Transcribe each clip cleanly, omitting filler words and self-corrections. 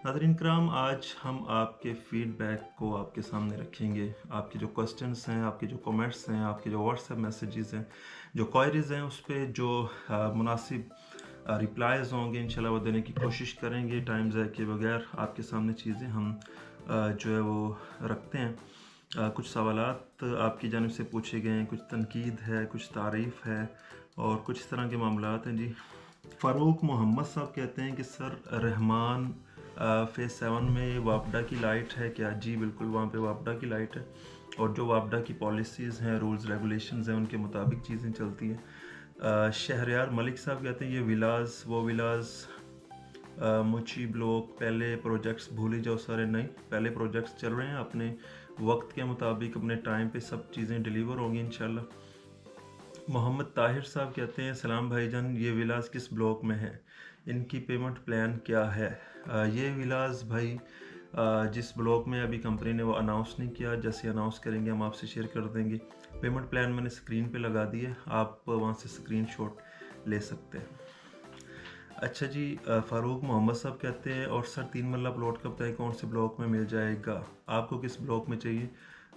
नाज़रीन कराम, आज हम आपके फ़ीडबैक को आपके सामने रखेंगे। आपके जो क्वेश्चंस हैं, आपके जो कमेंट्स हैं, आपके जो व्हाट्सएप मैसेजेस हैं, जो क्वायरीज़ हैं, उस पे जो मुनासिब रिप्लाइज़ होंगे इंशाल्लाह वो देने की कोशिश करेंगे। टाइम ज़ाय किए बगैर आपके सामने चीज़ें हम जो है वो रखते हैं। कुछ सवालात आपकी जानिब से पूछे गए हैं, कुछ तनकीद है, कुछ तारीफ़ है और कुछ इस तरह के मामलात हैं जी। फ़ारूक मोहम्मद साहब कहते हैं कि सर रहमान फ़ेज़ 7 में वापडा की लाइट है क्या? जी बिल्कुल, वहाँ पे वापडा की लाइट है और जो वापडा की पॉलिसीज़ हैं, रूल्स रेगुलेशंस हैं, उनके मुताबिक चीज़ें चलती हैं। शहरयार मलिक साहब कहते हैं ये विलास वो विलास मुची ब्लॉक पहले प्रोजेक्ट्स भूल ही जाओ सारे, नहीं पहले प्रोजेक्ट्स चल रहे हैं, अपने वक्त के मुताबिक अपने टाइम पे सब चीज़ें डिलीवर होंगी इंशाल्लाह। मोहम्मद ताहिर साहब कहते हैं सलाम भाईजान, ये विलास किस ब्लॉक में है, इनकी पेमेंट प्लान क्या है? ये विलास भाई जिस ब्लॉक में अभी कंपनी ने वो अनाउंस नहीं किया, जैसे अनाउंस करेंगे हम आपसे शेयर कर देंगे। पेमेंट प्लान मैंने स्क्रीन पे लगा दिए, आप वहाँ से स्क्रीनशॉट ले सकते हैं। अच्छा जी, फ़ारूक मोहम्मद साहब कहते हैं और सर 3 मरला प्लॉट का बताएं कौन से ब्लॉक में मिल जाएगा? आपको किस ब्लॉक में चाहिए?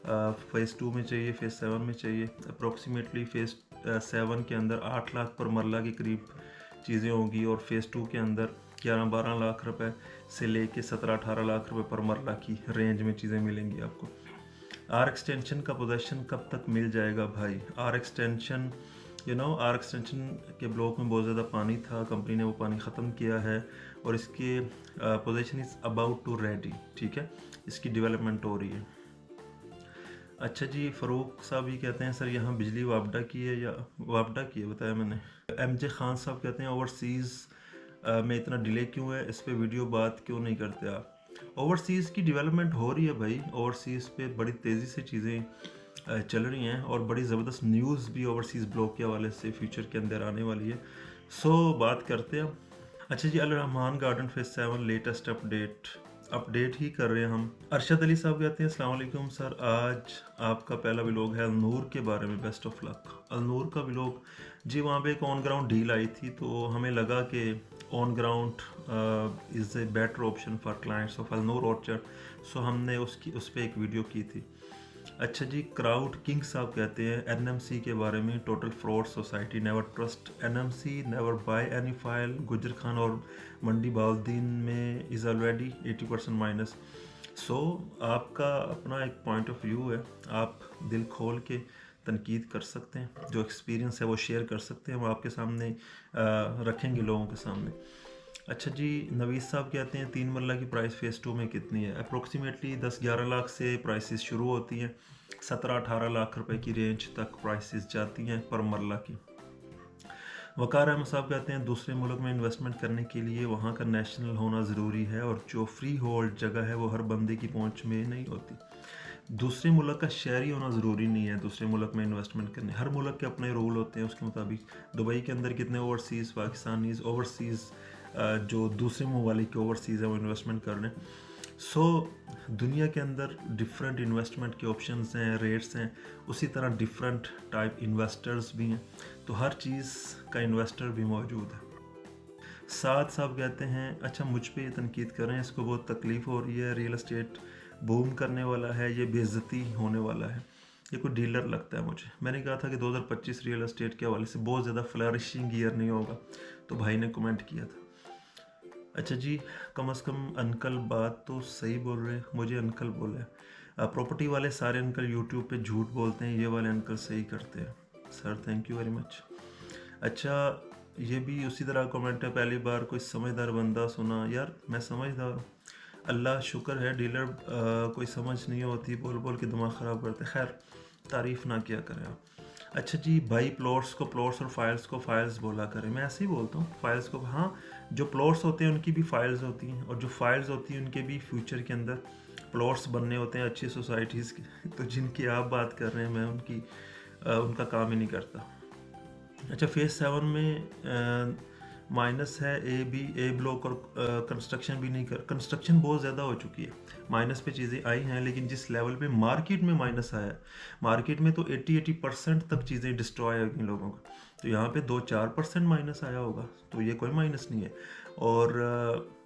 फ़ेज़ 2 में चाहिए, फ़ेज़ 7 में चाहिए? अप्रॉक्सीमेटली फ़ेज़ 7 के अंदर 8 लाख पर मरला के करीब चीज़ें होंगी और फ़ेज़ 2 के अंदर 11-12 लाख रुपए से लेके 17-18 लाख रुपए पर मरला की रेंज में चीज़ें मिलेंगी आपको। आर एक्सटेंशन का पोजेसन कब तक मिल जाएगा भाई? आर एक्सटेंशन आर एक्सटेंशन के ब्लॉक में बहुत ज़्यादा पानी था, कंपनी ने वो पानी ख़त्म किया है और इसके possession is about to ready, ठीक है, इसकी डेवलपमेंट हो रही है। अच्छा जी, फ़ारूक साहब ही कहते हैं सर यहाँ बिजली वापडा की है या वापडा की है बताया मैंने। एमजे खान साहब कहते हैं ओवरसीज़ में इतना डिले क्यों है, इस पे वीडियो बात क्यों नहीं करते आप? ओवरसीज़ की डेवलपमेंट हो रही है भाई, ओवरसीज़ पे बड़ी तेज़ी से चीज़ें चल रही हैं और बड़ी ज़बरदस्त न्यूज़ भी ओवरसीज़ ब्लॉक के हवाले से फ्यूचर के अंदर आने वाली है। सो बात करते हैं अब। अच्छा जी, Al Rahman garden phase 7 latest update ही कर रहे हैं हम। अरशद अली साहब कहते हैं अस्सलाम वालेकुम सर, आज आपका पहला व्लॉग है अलनूर के बारे में, बेस्ट ऑफ लक। अलनूर का व्लॉग जी, वहाँ पे एक ऑन ग्राउंड डील आई थी तो हमें लगा कि on ground is a better option for clients of Alnoor orchard, so हमने उस पर एक वीडियो की थी। अच्छा जी, क्राउड किंग साहब कहते हैं एनएमसी के बारे में, total fraud society, never trust NMC, never by any file. गुजर खान और मंडी बाउद्दीन में इज़ ऑलरेडी 80% माइनस। सो आपका अपना एक पॉइंट ऑफ व्यू है, आप दिल खोल के तनकीद कर सकते हैं, जो एक्सपीरियंस है वो शेयर कर सकते हैं, हम आपके सामने रखेंगे लोगों के सामने। अच्छा जी, नवीद साहब कहते हैं 3 मरला की प्राइस फ़ेज़ 2 में कितनी है? अप्रोक्सीमेटली 10-11 लाख से प्राइसेस शुरू होती हैं, 17-18 लाख रुपए की रेंज तक प्राइसेस जाती हैं पर मरला की। वकार अहमद साहब कहते हैं दूसरे मुल्क में इन्वेस्टमेंट करने के लिए वहाँ का नेशनल होना ज़रूरी है और जो फ्री होल्ड जगह है वो हर बंदे की पहुँच में नहीं होती। दूसरे मुल्क का शहरी होना ज़रूरी नहीं है दूसरे मुल्क में इन्वेस्टमेंट करने, हर मुल्क के अपने रूल होते हैं उसके मुताबिक। दुबई के अंदर कितने ओवरसीज़ पाकिस्तानीज़ ओवरसीज़ जो दूसरे ममालिक के ओवरसीज़ है वो इन्वेस्टमेंट कर रहे हैं। सो दुनिया के अंदर डिफरेंट इन्वेस्टमेंट के ऑप्शंस हैं, रेट्स हैं, उसी तरह डिफरेंट टाइप इन्वेस्टर्स भी हैं, तो हर चीज़ का इन्वेस्टर भी मौजूद है। साथ साहब कहते हैं अच्छा मुझ पे ये तनकीद कर रहे हैं, इसको बहुत तकलीफ़ हो रही है, रियल एस्टेट बूम करने वाला है, ये बेइज्जती होने वाला है, ये कोई डीलर लगता है मुझे। मैंने कहा था कि 2025 रियल एस्टेट के हवाले से बहुत ज़्यादा फ्लरिशिंग ईयर नहीं होगा, तो भाई ने कमेंट किया था। अच्छा जी, कम से कम अंकल बात तो सही बोल रहे हैं, मुझे अंकल बोला है। प्रॉपर्टी वाले सारे अंकल यूट्यूब पे झूठ बोलते हैं, ये वाले अंकल सही करते हैं। Sir thank you very much. अच्छा, ये भी उसी तरह कमेंट है, पहली बार कोई समझदार बंदा सुना। यार मैं समझदार हूँ, अल्लाह शुक्र है। डीलर कोई समझ नहीं होती, बोल बोल के दिमाग ख़राब करते। खैर तारीफ़ ना किया करें आप। अच्छा जी, भाई प्लॉट्स को प्लॉट्स और फाइल्स को फाइल्स बोला करें, मैं ऐसे ही बोलता हूँ फाइल्स को। हाँ, जो प्लॉट्स होते हैं उनकी भी फाइल्स होती हैं और जो फाइल्स होती हैं उनके भी फ्यूचर के अंदर प्लॉट्स बनने होते हैं अच्छी सोसाइटीज़ के। तो जिनकी आप बात कर रहे हैं मैं उनका काम ही नहीं करता। अच्छा, फ़ेज़ 7 में माइनस है, ए ब्लॉक और कंस्ट्रक्शन भी नहीं कर, कंस्ट्रक्शन बहुत ज़्यादा हो चुकी है, माइनस पे चीज़ें आई हैं, लेकिन जिस लेवल पे मार्केट में माइनस आया है, मार्केट में तो 80% तक चीज़ें डिस्ट्रॉय हो गई लोगों का, तो यहाँ पे 2-4% माइनस आया होगा, तो ये कोई माइनस नहीं है। और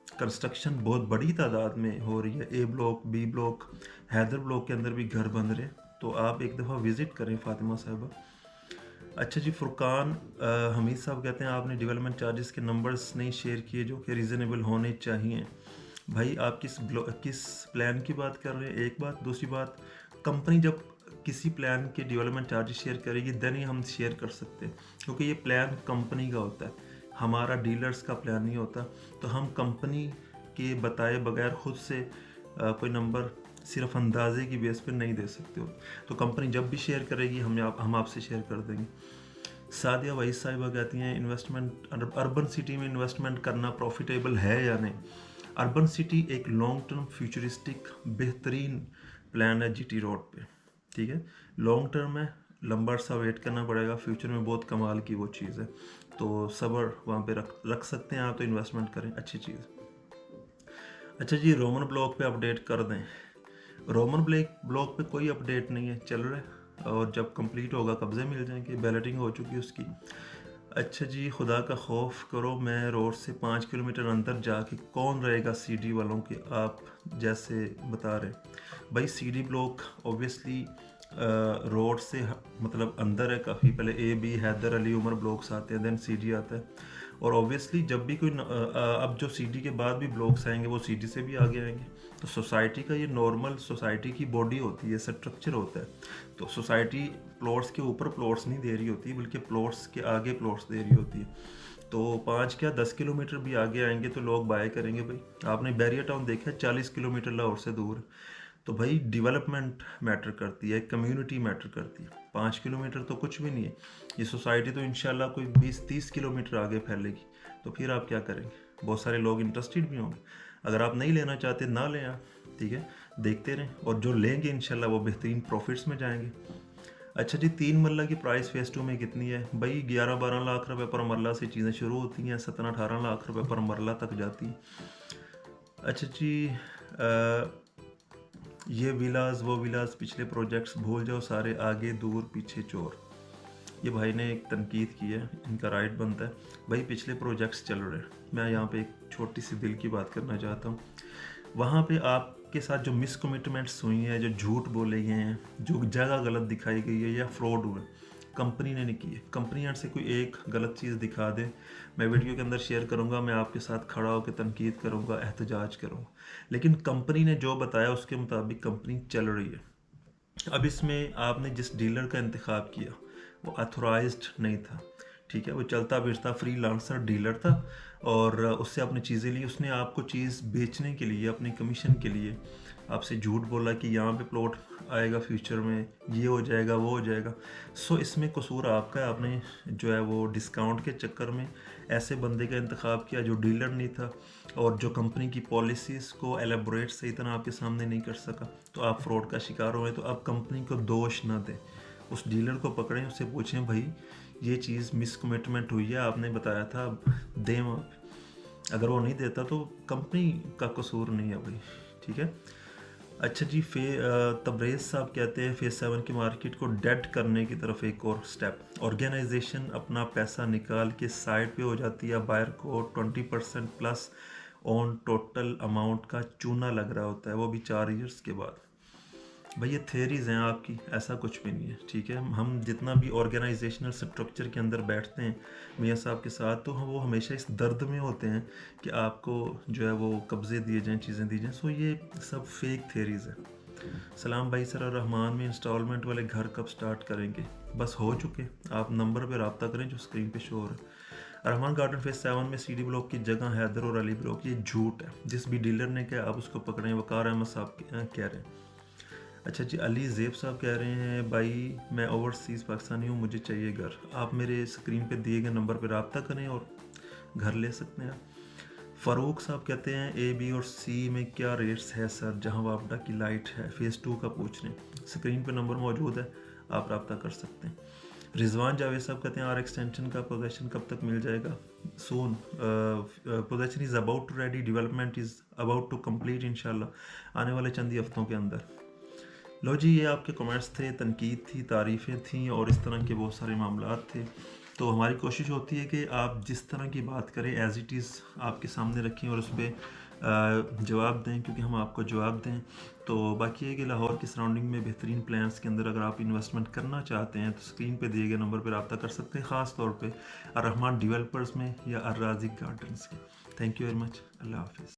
कंस्ट्रक्शन बहुत बड़ी तादाद में हो रही है, A block, B block, Haider block के अंदर भी घर बन रहे हैं। तो आप एक दफ़ा विज़िट करें फातिमा साहिबा। अच्छा जी, फुरकान हमीद साहब कहते हैं आपने डेवलपमेंट चार्जेस के नंबर्स नहीं शेयर किए जो कि रीज़नेबल होने चाहिए। भाई आप किस प्लान की बात कर रहे हैं, एक बात। दूसरी बात, कंपनी जब किसी प्लान के डेवलपमेंट चार्जेस शेयर करेगी देन ही हम शेयर कर सकते हैं, क्योंकि ये प्लान कंपनी का होता है, हमारा डीलर्स का प्लान नहीं होता। तो हम कंपनी के बताए बगैर खुद से कोई नंबर सिर्फ अंदाजे की बेस पर नहीं दे सकते हो। तो कंपनी जब भी शेयर करेगी हम आपसे शेयर कर देंगे। सादिया वही साहिबा कहती हैं इन्वेस्टमेंट अर्बन सिटी में इन्वेस्टमेंट करना प्रॉफिटेबल है या नहीं। अर्बन सिटी एक लॉन्ग टर्म फ्यूचरिस्टिक बेहतरीन प्लान है जीटी रोड पे, ठीक है। लॉन्ग टर्म में लंबा सा वेट करना पड़ेगा, फ्यूचर में बहुत कमाल की वो चीज़ है। तो सब्र वहाँ पे रख सकते हैं आप, तो इन्वेस्टमेंट करें, अच्छी चीज़। अच्छा जी, रोमन ब्लॉक पे अपडेट कर दें। रोमन ब्लॉक पे कोई अपडेट नहीं है, चल रहा है, और जब कंप्लीट होगा कब्जे मिल जाएंगे, बैलेटिंग हो चुकी है उसकी। अच्छा जी, खुदा का खौफ करो, मैं रोड से 5 किलोमीटर अंदर जाके कौन रहेगा सीडी वालों के, आप जैसे बता रहे। भाई सीडी ब्लॉक ऑब्वियसली रोड से मतलब अंदर है काफ़ी, पहले A B Haidar Ali Umar blocks आते हैं, देन सीडी आता है। और ऑब्वियसली जब भी कोई अब जो सीडी के बाद भी ब्लॉक्स आएंगे वो सीडी से भी आगे आएंगे। तो सोसाइटी का ये नॉर्मल सोसाइटी की बॉडी होती है, स्ट्रक्चर होता है। तो सोसाइटी प्लॉट्स के ऊपर प्लॉट्स नहीं दे रही होती, बल्कि प्लॉट्स के आगे प्लॉट्स दे रही होती है। तो 5 क्या 10 किलोमीटर भी आगे आएंगे तो लोग बाय करेंगे। भाई आपने बैरियर टाउन देखा है, 40 किलोमीटर लाहौर से दूर है। तो भाई डेवलपमेंट मैटर करती है, कम्युनिटी मैटर करती है। 5 किलोमीटर तो कुछ भी नहीं है, ये सोसाइटी तो इंशाल्लाह कोई 20-30 किलोमीटर आगे फैलेगी। तो फिर आप क्या करेंगे, बहुत सारे लोग इंटरेस्टेड भी होंगे। अगर आप नहीं लेना चाहते ना लें आप, ठीक है, देखते रहें, और जो लेंगे इंशाल्लाह वो बेहतरीन प्रॉफिट्स में जाएंगे। अच्छा जी, 3 मरला की प्राइस फेज़ 2 में कितनी है? भाई 11-12 लाख रुपए पर मरला से चीज़ें शुरू होती हैं, 17-18 लाख रुपए पर मरला तक जाती हैं। अच्छा जी, ये विलास वो विलास पिछले प्रोजेक्ट्स भूल जाओ सारे, आगे दूर पीछे चोर। ये भाई ने एक तनकीद की है, इनका राइट बनता है। भाई पिछले प्रोजेक्ट्स चल रहे हैं, मैं यहाँ पे एक छोटी सी दिल की बात करना चाहता हूँ। वहाँ पे आपके साथ जो मिसकमिटमेंट्स हुई हैं, जो झूठ बोले गए हैं, जो जगह गलत दिखाई गई है या फ्रॉड हुए, कंपनी ने नहीं की है। कंपनी से कोई एक गलत चीज़ दिखा दे, मैं वीडियो के अंदर शेयर करूँगा, मैं आपके साथ खड़ा होकर तनकीद करूँगा, एहतजाज करूँगा। लेकिन कंपनी ने जो बताया उसके मुताबिक कंपनी चल रही है। अब इसमें आपने जिस डीलर का इंतखाब किया वो अथोराइज्ड नहीं था, ठीक है, वो चलता फिरता फ्रीलांसर डीलर था, और उससे आपने चीज़ें ली। उसने आपको चीज़ बेचने के लिए, अपनी कमीशन के लिए आपसे झूठ बोला कि यहाँ पे प्लॉट आएगा फ्यूचर में, ये हो जाएगा वो हो जाएगा। सो इसमें कसूर आपका है, आपने जो है वो डिस्काउंट के चक्कर में ऐसे बंदे का इंतखाब किया जो डीलर नहीं था, और जो कंपनी की पॉलिसीज़ को एलेबोरेट सही तरह आपके सामने नहीं कर सका, तो आप फ्रॉड का शिकार हुए। तो आप कंपनी को दोष ना दें, उस डीलर को पकड़ें, उससे पूछें भाई ये चीज़ मिसकमिटमेंट हुई है, आपने बताया था, दें आप। अगर वो नहीं देता तो कंपनी का कसूर नहीं है भाई, ठीक है। अच्छा जी, तबरेज़ साहब कहते हैं फेज़ 7 की मार्केट को डेड करने की तरफ एक और स्टेप। ऑर्गेनाइजेशन अपना पैसा निकाल के साइड पे हो जाती है, बायर को 20% प्लस ऑन टोटल अमाउंट का चूना लग रहा होता है, वो भी 4 ईयर्स के बाद। भाई ये थेरीज हैं आपकी, ऐसा कुछ भी नहीं है, ठीक है। हम जितना भी ऑर्गेनाइजेशनल स्ट्रक्चर के अंदर बैठते हैं मियाँ साहब के साथ, तो वो हमेशा इस दर्द में होते हैं कि आपको जो है वो कब्ज़े दिए जाएँ, चीज़ें दी जाएँ। सो ये सब फेक थेरीज है। सलाम भाई, सर रहमान में इंस्टॉलमेंट वाले घर कब स्टार्ट करेंगे? बस हो चुके, आप नंबर पर रब्ता करें जो स्क्रीन पे शो हो रहा है। रहमान गार्डन फेज़ 7 में सीडी ब्लॉक की जगह हैदर और अली ब्लॉक, ये झूठ है। जिस भी डीलर ने कहा आप उसको पकड़ें, वकार अहमद साहब कह रहे हैं। अच्छा जी, अली ज़ेब साहब कह रहे हैं भाई मैं ओवरसीज़ पाकिस्तानी हूँ, मुझे चाहिए घर। आप मेरे स्क्रीन पे दिए गए नंबर पर रब्ता करें और घर ले सकते हैं। फ़ारूक साहब कहते हैं ए बी और सी में क्या रेट्स है सर, जहाँ वापडा की लाइट है, फेज़ 2 का पूछ रहे हैं। स्क्रीन पे नंबर मौजूद है, आप रब्ता कर सकते हैं। रिजवान जावेद साहब कहते हैं आर एक्सटेंशन का पोजेशन कब तक मिल जाएगा? Soon, possession is about to ready, development is about to complete इंशाल्लाह आने वाले चंद ही हफ्तों के अंदर। लो जी, ये आपके कमेंट्स थे, तनकीद थी, तारीफ़ें थी, और इस तरह के बहुत सारे मामलात थे। तो हमारी कोशिश होती है कि आप जिस तरह की बात करें एज़ इट इज़ आपके सामने रखें और उस पे जवाब दें, क्योंकि हम आपको जवाब दें। तो बाकी है कि लाहौर की सराउंडिंग में बेहतरीन प्लान्स के अंदर अगर आप इन्वेस्टमेंट करना चाहते हैं तो स्क्रीन पे दिए गए नंबर पर रब्ता कर सकते हैं, ख़ास तौर पे अर्रहमान डेवलपर्स में या अर्राज़िक गार्डन्स में। Thank you very much. अल्लाह हाफ़िज़।